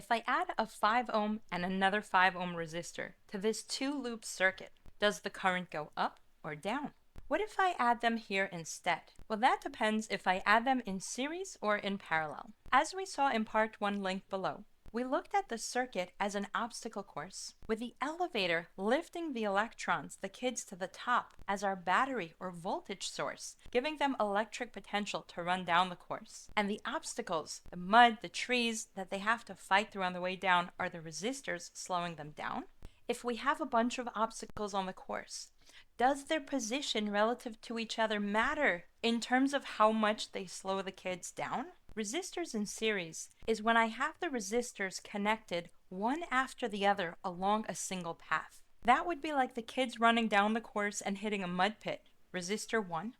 If I add a 5 ohm and another 5 ohm resistor to this 2-loop circuit, does the current go up or down? What if I add them here instead? Well, that depends if I add them in series or in parallel. As we saw in part 1 linked below, we looked at the circuit as an obstacle course, with the elevator lifting the electrons, the kids, to the top as our battery or voltage source, giving them electric potential to run down the course. And the obstacles, the mud, the trees that they have to fight through on the way down, are the resistors slowing them down. If we have a bunch of obstacles on the course, does their position relative to each other matter in terms of how much they slow the kids down? Resistors in series is when I have the resistors connected one after the other along a single path. That would be like the kids running down the course and hitting a mud pit, resistor 1,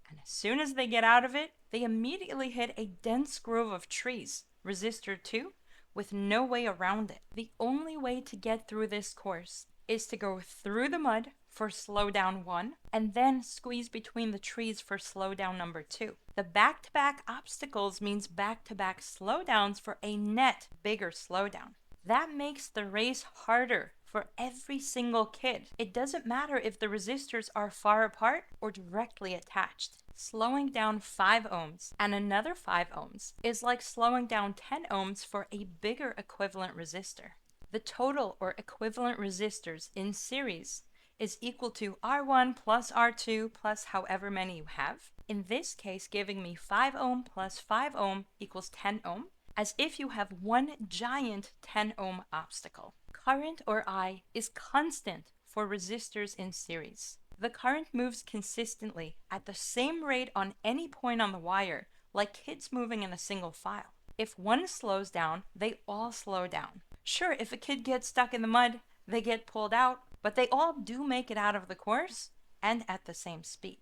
and as soon as they get out of it, they immediately hit a dense grove of trees, resistor 2, with no way around it. The only way to get through this course is to go through the mud for slowdown 1, and then squeeze between the trees for slowdown number 2. The back-to-back obstacles means back-to-back slowdowns for a net bigger slowdown. That makes the race harder for every single kid. It doesn't matter if the resistors are far apart or directly attached. Slowing down 5 ohms and another 5 ohms is like slowing down 10 ohms for a bigger equivalent resistor. The total or equivalent resistors in series is equal to R1 plus R2 plus however many you have. In this case, giving me 5 ohm plus 5 ohm equals 10 ohm, as if you have one giant 10 ohm obstacle. Current, or I, is constant for resistors in series. The current moves consistently at the same rate on any point on the wire, like kids moving in a single file. If one slows down, they all slow down. Sure, if a kid gets stuck in the mud, they get pulled out, but they all do make it out of the course and at the same speed.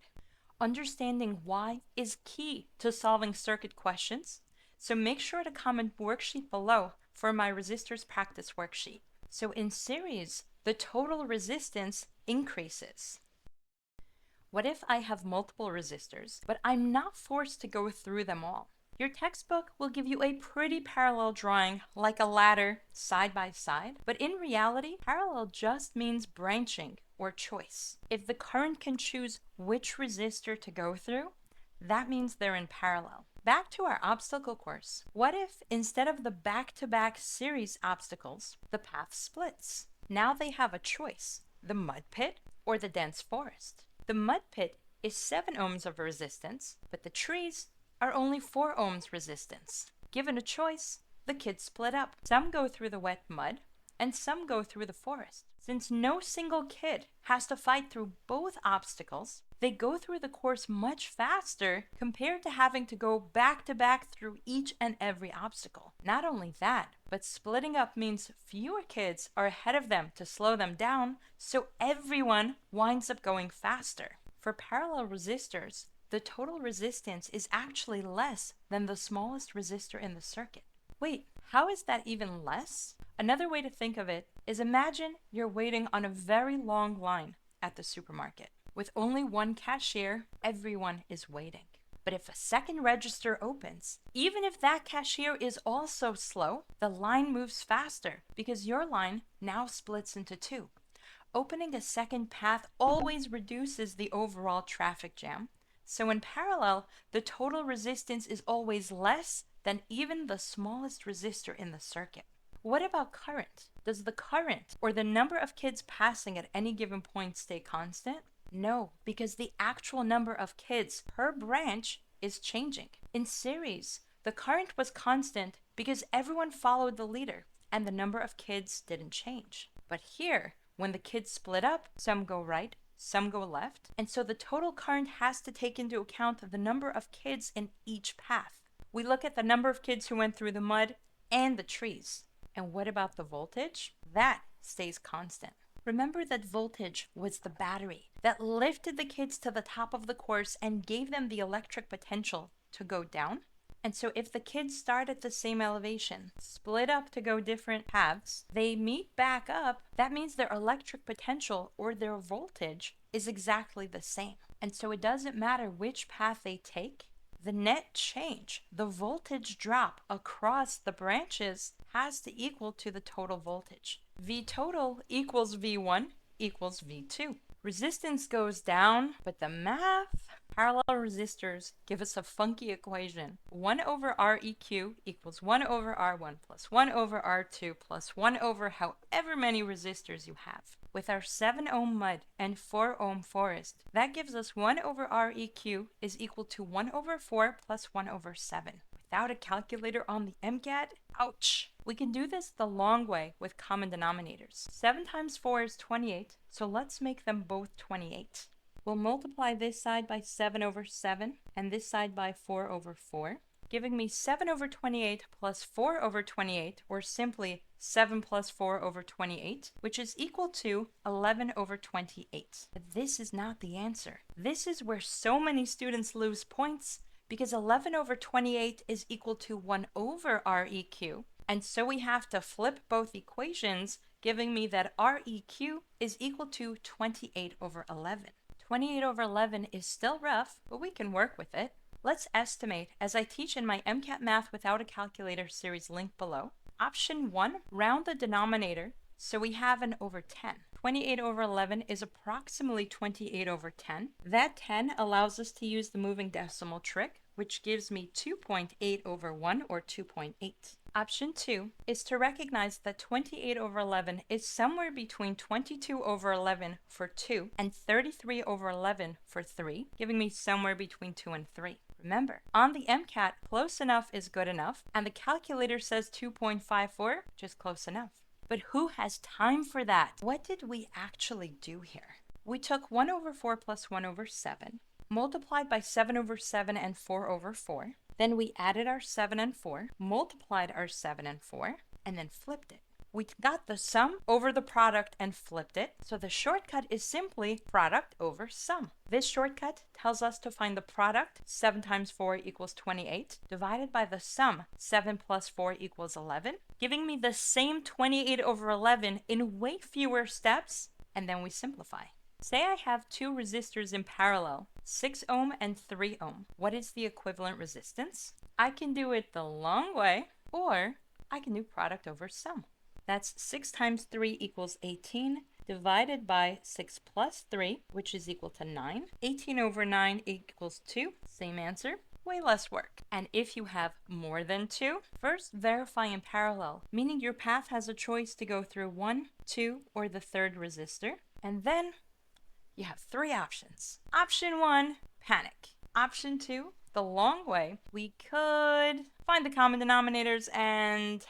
Understanding why is key to solving circuit questions, so make sure to comment worksheet below for my resistors practice worksheet. So in series, the total resistance increases. What if I have multiple resistors, but I'm not forced to go through them all? Your textbook will give you a pretty parallel drawing, like a ladder, side by side, but in reality, parallel just means branching or choice. If the current can choose which resistor to go through, that means they're in parallel. Back to our obstacle course. What if, instead of the back-to-back series obstacles, the path splits? Now they have a choice, the mud pit or the dense forest. The mud pit is 7 ohms of resistance, but the trees are only 4 ohms resistance. Given a choice, the kids split up. Some go through the wet mud, and some go through the forest. Since no single kid has to fight through both obstacles, they go through the course much faster compared to having to go back to back through each and every obstacle. Not only that, but splitting up means fewer kids are ahead of them to slow them down, so everyone winds up going faster. For parallel resistors, the total resistance is actually less than the smallest resistor in the circuit. Wait, how is that even less? Another way to think of it is, imagine you're waiting on a very long line at the supermarket. With only one cashier, everyone is waiting. But if a second register opens, even if that cashier is also slow, the line moves faster because your line now splits into 2. Opening a second path always reduces the overall traffic jam. So in parallel, the total resistance is always less than even the smallest resistor in the circuit. What about current? Does the current, or the number of kids passing at any given point, stay constant? No, because the actual number of kids per branch is changing. In series, the current was constant because everyone followed the leader and the number of kids didn't change. But here, when the kids split up, some go right, some go left, and so the total current has to take into account the number of kids in each path. We look at the number of kids who went through the mud and the trees. And what about the voltage? That stays constant. Remember that voltage was the battery that lifted the kids to the top of the course and gave them the electric potential to go down. And so if the kids start at the same elevation, split up to go different paths, they meet back up, that means their electric potential or their voltage is exactly the same. And so it doesn't matter which path they take, the net change, the voltage drop across the branches has to equal to the total voltage. V total equals V1 equals V2. Resistance goes down, but the math, parallel resistors give us a funky equation. 1 over Req equals 1 over R1 plus 1 over R2 plus 1 over however many resistors you have. With our 7 ohm mud and 4 ohm forest, that gives us 1 over Req is equal to 1 over 4 plus 1 over 7. Without a calculator on the MCAT, ouch! We can do this the long way with common denominators. 7 times 4 is 28, so let's make them both 28. We'll multiply this side by 7 over 7 and this side by 4 over 4, giving me 7 over 28 plus 4 over 28, or simply 7 plus 4 over 28, which is equal to 11 over 28. But this is not the answer. This is where so many students lose points, because 11 over 28 is equal to 1 over Req, and so we have to flip both equations, giving me that Req is equal to 28 over 11. 28 over 11 is still rough, but we can work with it. Let's estimate, as I teach in my MCAT Math Without a Calculator series link below. Option 1, round the denominator, so we have an over 10. 28 over 11 is approximately 28 over 10. That 10 allows us to use the moving decimal trick, which gives me 2.8 over 1, or 2.8. Option 2 is to recognize that 28 over 11 is somewhere between 22 over 11 for 2 and 33 over 11 for 3, giving me somewhere between 2 and 3. Remember, on the MCAT, close enough is good enough, and the calculator says 2.54, just close enough. But who has time for that? What did we actually do here? We took 1 over 4 plus 1 over 7, multiplied by 7 over 7 and 4 over 4. Then we added our 7 and 4, multiplied our 7 and 4, and then flipped it. We got the sum over the product and flipped it, so the shortcut is simply product over sum. This shortcut tells us to find the product, 7 times 4 equals 28, divided by the sum, 7 plus 4 equals 11, giving me the same 28 over 11 in way fewer steps, and then we simplify. Say I have 2 resistors in parallel, 6 ohm and 3 ohm. What is the equivalent resistance? I can do it the long way, or I can do product over sum. That's 6 times 3 equals 18, divided by 6 plus 3, which is equal to 9. 18 over 9 equals 2. Same answer, way less work. And if you have more than 2, first verify in parallel, meaning your path has a choice to go through 1, 2, or the third resistor. And then you have 3 options. Option 1, panic. Option 2, the long way. We could find the common denominators and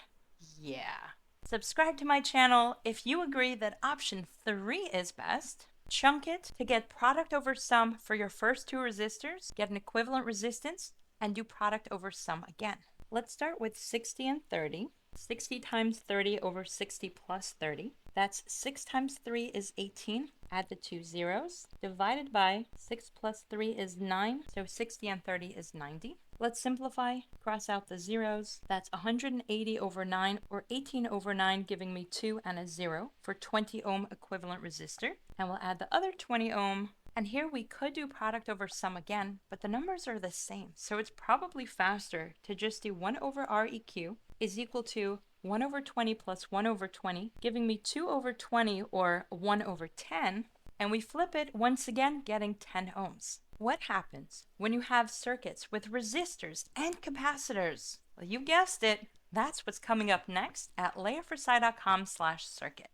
yeah. Subscribe to my channel if you agree that option 3 is best. Chunk it to get product over sum for your first 2 resistors, get an equivalent resistance, and do product over sum again. Let's start with 60 and 30. 60 times 30 over 60 plus 30. That's 6 times 3 is 18. Add the 2 zeros. Divided by 6 plus 3 is 9. So 60 and 30 is 90. Let's simplify. Cross out the zeros. That's 180 over 9, or 18 over 9, giving me 2 and a 0 for 20 ohm equivalent resistor. And we'll add the other 20 ohm. And here we could do product over sum again, but the numbers are the same. So it's probably faster to just do 1 over Req is equal to 1 over 20 plus 1 over 20, giving me 2 over 20, or 1 over 10. And we flip it once again, getting 10 ohms. What happens when you have circuits with resistors and capacitors? Well, you guessed it. That's what's coming up next at layerforsci.com/circuit.